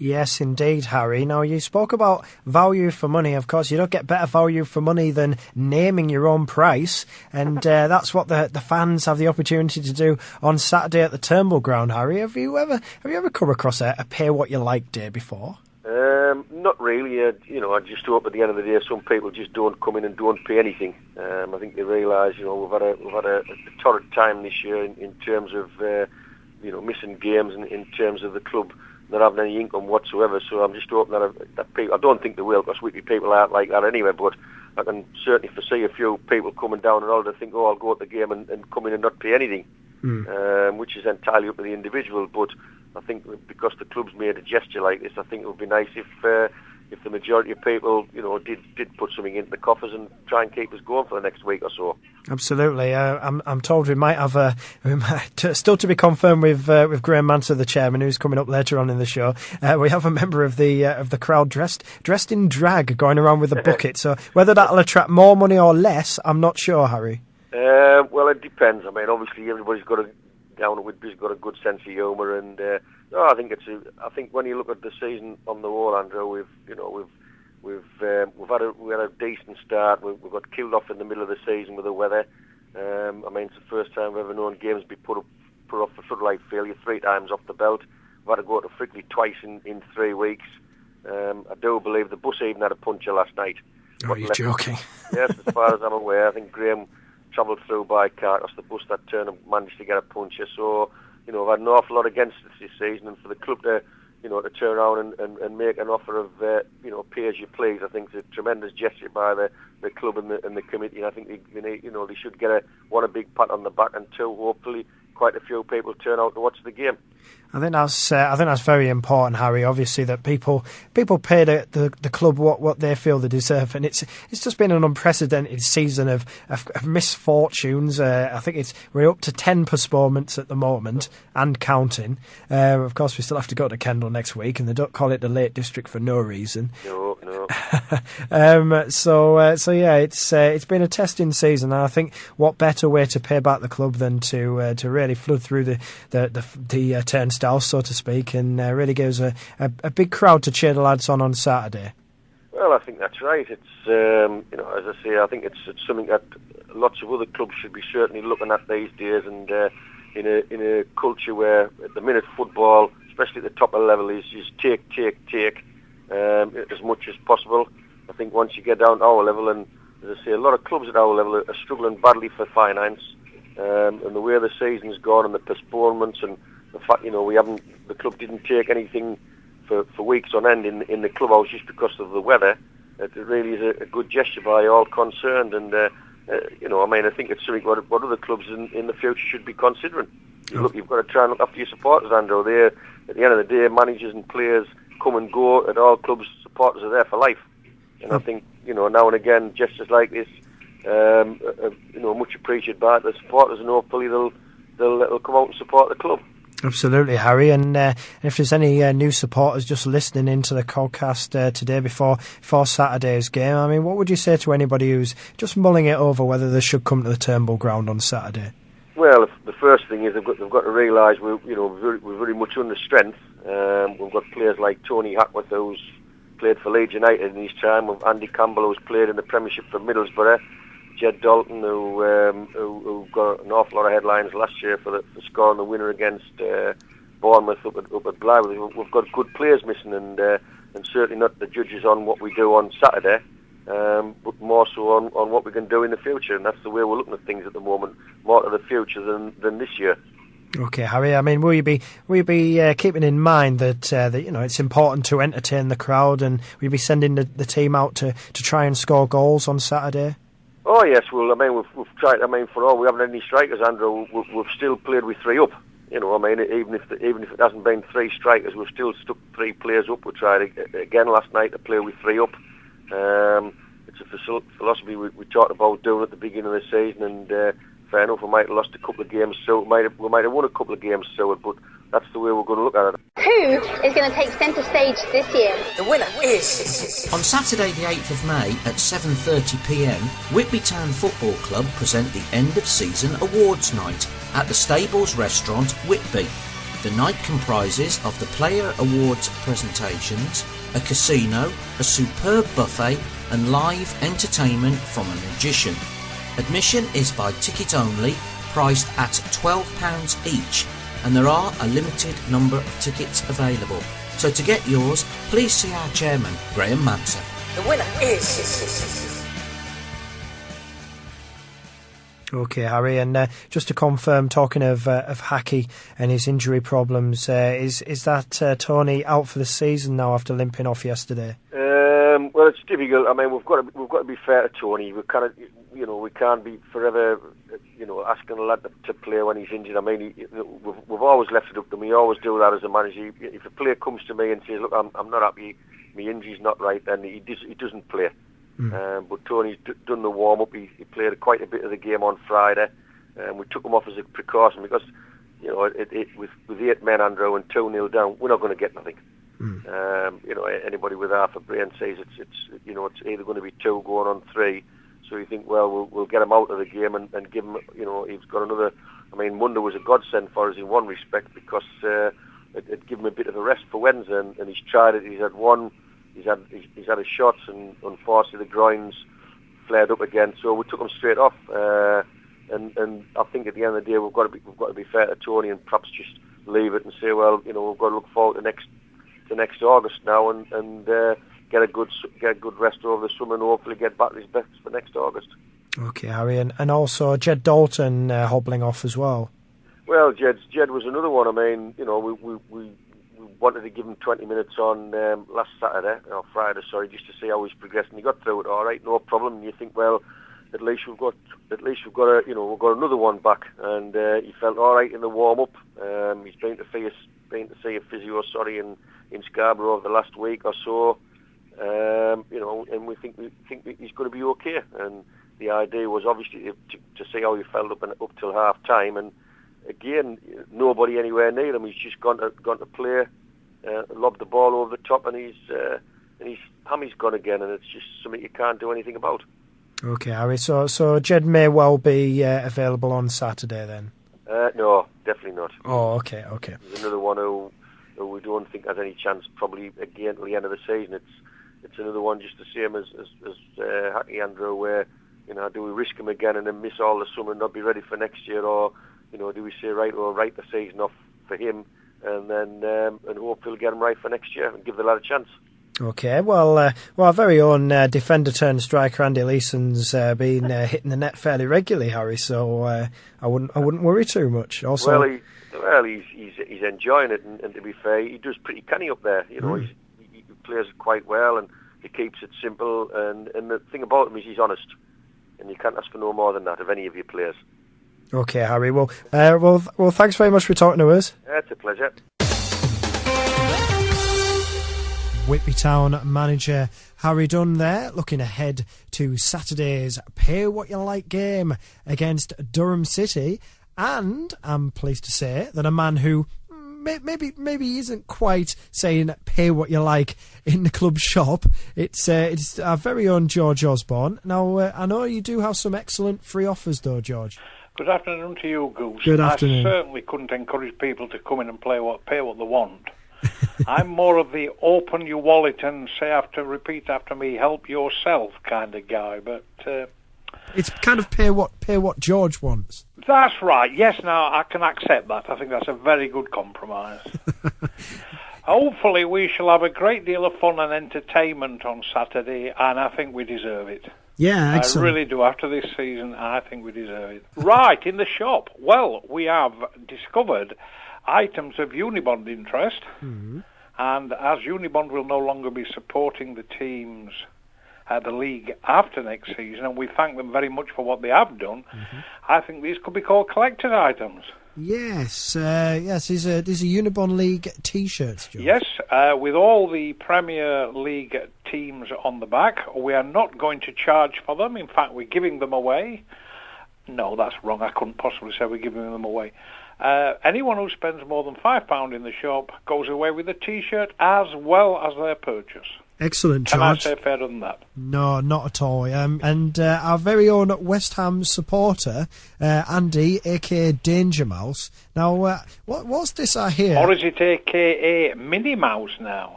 Yes, indeed, Harry. Now, you spoke about value for money. Of course, you don't get better value for money than naming your own price, and that's what the fans have the opportunity to do on Saturday at the Turnbull Ground. Harry, have you ever come across a pay what you like day before? Not really. I just hope at the end of the day some people just don't come in and don't pay anything. I think they realise, we've had a torrid time this year in terms of missing games and in terms of the club not having any income whatsoever. So I'm just hoping that people, I don't think they will, because Whitby people aren't like that anyway, but I can certainly foresee a few people coming down and all to think, I'll go at the game and come in and not pay anything, which is entirely up to the individual. But I think because the club's made a gesture like this, I think it would be nice if the majority of people, did put something into the coffers and try and keep us going for the next week or so. Absolutely. I'm told we might have still to be confirmed with Graham Manser, the chairman, who's coming up later on in the show. We have a member of the crowd dressed in drag going around with a bucket. So whether that'll attract more money or less, I'm not sure, Harry. Well, it depends. I mean, obviously everybody's got down at Whitby's got a good sense of humour, and I think when you look at the season on the whole, Andrew, we had a decent start. We got killed off in the middle of the season with the weather. It's the first time we've ever known games be put off for floodlight failure 3 times off the belt. We've had to go to Frickley twice in 3 weeks. I do believe the bus even had a puncture last night. Oh, you're joking? Yes, as far as I'm aware. I think Graham travelled through by car because the bus that turned managed to get a puncture. So, we've had an awful lot against us this season, and for the club to turn around and make an offer of, pay as you please, I think it's a tremendous gesture by the club and the committee. And I think they should get a big pat on the back, and 2, hopefully quite a few people turn out to watch the game. I think that's very important, Harry. Obviously, that people pay the club what they feel they deserve, and it's just been an unprecedented season of misfortunes. I think we're up to 10 postponements at the moment and counting. Of course, we still have to go to Kendal next week, and they don't call it the Lake District for no reason. No. So yeah, it's been a testing season, and I think what better way to pay back the club than to really flood through the turnstiles, so to speak, and really gives a big crowd to cheer the lads on Saturday. Well, I think that's right. It's as I say, I think it's something that lots of other clubs should be certainly looking at these days, and in a culture where at the minute football, especially at the top of the level, is take as much as possible. I think once you get down to our level, and as I say, a lot of clubs at our level are struggling badly for finance, and the way the season's gone and the postponements and the fact the club didn't take anything for weeks on end in the clubhouse just because of the weather. It really is a good gesture by all concerned, and I think it's something what other clubs in the future should be considering. You've got to try and look after your supporters, Andrew. At the end of the day, managers and players come and go at all clubs. Supporters are there for life, and I think now and again gestures like this, much appreciated by the supporters, and hopefully they'll come out and support the club. Absolutely, Harry. And if there's any new supporters just listening into the Codcast today before Saturday's game, I mean, what would you say to anybody who's just mulling it over whether they should come to the Turnbull Ground on Saturday? Well, the first thing is they've got to realise we're very much under strength. We've got players like Tony Hackworth, who's played for Leeds United in his time. We've Andy Campbell, who's played in the Premiership for Middlesbrough. Jed Dalton, who got an awful lot of headlines last year for scoring the winner against Bournemouth up at Blythe. We've got good players missing, and certainly not the judges on what we do on Saturday, but more so on what we can do in the future. And that's the way we're looking at things at the moment, more to the future than this year. Okay, Harry. I mean, will you be keeping in mind that it's important to entertain the crowd, and will you be sending the team out to try and score goals on Saturday? Oh yes, well, I mean, we've tried. I mean, for all we haven't had any strikers, Andrew, we've still played with 3 up. I mean, even if it hasn't been 3 strikers, we've still stuck 3 players up. We tried again last night to play with 3 up. It's a philosophy we talked about doing at the beginning of the season, and fair enough, we might have lost a couple of games, so we might have won a couple of games, so but that's the way we're going to look at it. Who is going to take centre stage this year? The winner is... On Saturday the 8th of May at 7:30pm, Whitby Town Football Club present the end of season awards night at the Stables Restaurant, Whitby. The night comprises of the Player Awards presentations, a casino, a superb buffet and live entertainment from a magician. Admission is by ticket only, priced at £12 each, and there are a limited number of tickets available. So to get yours, please see our chairman, Graham Manser. The winner is... Okay, Harry, and just to confirm, talking of Hackey and his injury problems, is that Tony out for the season now after limping off yesterday? Well, it's difficult. I mean, we've got to be fair to Tony. We kind of, we can't be forever, asking a lad to play when he's injured. I mean, we've always left it up to me. We always do that as a manager. If a player comes to me and says, "Look, I'm not happy, my injury's not right," then he doesn't play. But Tony's done the warm-up. He played quite a bit of the game on Friday. We took him off as a precaution because, with 8 men, Andrew, and 2-0 down, we're not going to get nothing. Anybody with half a brain says it's either going to be 2 going on 3. So you think, well, we'll get him out of the game and give him, he's got another. I mean, Monday was a godsend for us in one respect because it gave him a bit of a rest for Wednesday, and he's tried it. He's had one. He's had his shots, and unfortunately the groins flared up again. So we took him straight off. And I think at the end of the day we've got to be fair to Tony and perhaps just leave it and say, well, we've got to look forward to next August now and get a good rest over the summer and hopefully get back to his best for next August. Okay, Harry, and also Jed Dalton hobbling off as well. Well, Jed was another one. I mean, we wanted to give him 20 minutes on last Friday, just to see how he's progressing. He got through it all right, no problem. And you think, well, at least we've got another one back, and he felt all right in the warm up. He's been to see a physio, in Scarborough over the last week or so, and we think he's going to be okay. And the idea was obviously to see how he felt up till half time. And again, nobody anywhere near him. He's just gone to play, lobbed the ball over the top, and his hammy's gone again, and it's just something you can't do anything about. Okay, Harry. So Jed may well be available on Saturday then. No, definitely not. Oh, okay. There's another one who we don't think has any chance. Probably again till the end of the season. It's another one just the same as Hackey Andrew, where do we risk him again and then miss all the summer and not be ready for next year, or do we say right, we'll write the season off for him and then and hope we'll get him right for next year and give the lad a chance. Okay, well, our very own defender turned striker Andy Leeson's been hitting the net fairly regularly, Harry. So I wouldn't worry too much. Also, he's enjoying it, and to be fair, he does pretty canny up there. He plays it quite well, and he keeps it simple. And the thing about him is he's honest, and you can't ask for no more than that of any of your players. Okay, Harry. Well, thanks very much for talking to us. It's a pleasure. Whitby Town manager Harry Dunn there, looking ahead to Saturday's Pay What You Like game against Durham City. And I'm pleased to say that a man who maybe isn't quite saying pay what you like in the club shop, it's our very own George Osbourne. Now, I know you do have some excellent free offers though, George. Good afternoon to you, Goose. Good afternoon. I certainly couldn't encourage people to come in and pay what they want. I'm more of the open your wallet and repeat after me, help yourself kind of guy, but it's kind of pay what George wants. That's right. Yes, now I can accept that. I think that's a very good compromise. Hopefully we shall have a great deal of fun and entertainment on Saturday, and I think we deserve it. Yeah, excellent. I really do. After this season, I think we deserve it. Right, in the shop. Well, we have discovered items of Unibond interest, and as Unibond will no longer be supporting the teams at the league after next season, and we thank them very much for what they have done, I think these could be called collected items. Yes, these are Unibond League T-shirts, George. Yes, with all the Premier League teams on the back. We are not going to charge for them. In fact, we're giving them away. No, that's wrong. I couldn't possibly say we're giving them away. Anyone who spends more than £5 in the shop goes away with a T-shirt as well as their purchase. Excellent, Can I George. say fairer than that? No, not at all. And our very own West Ham supporter, Andy, a.k.a. Danger Mouse. Now, what's this I hear? Or is it a.k.a. Minnie Mouse now?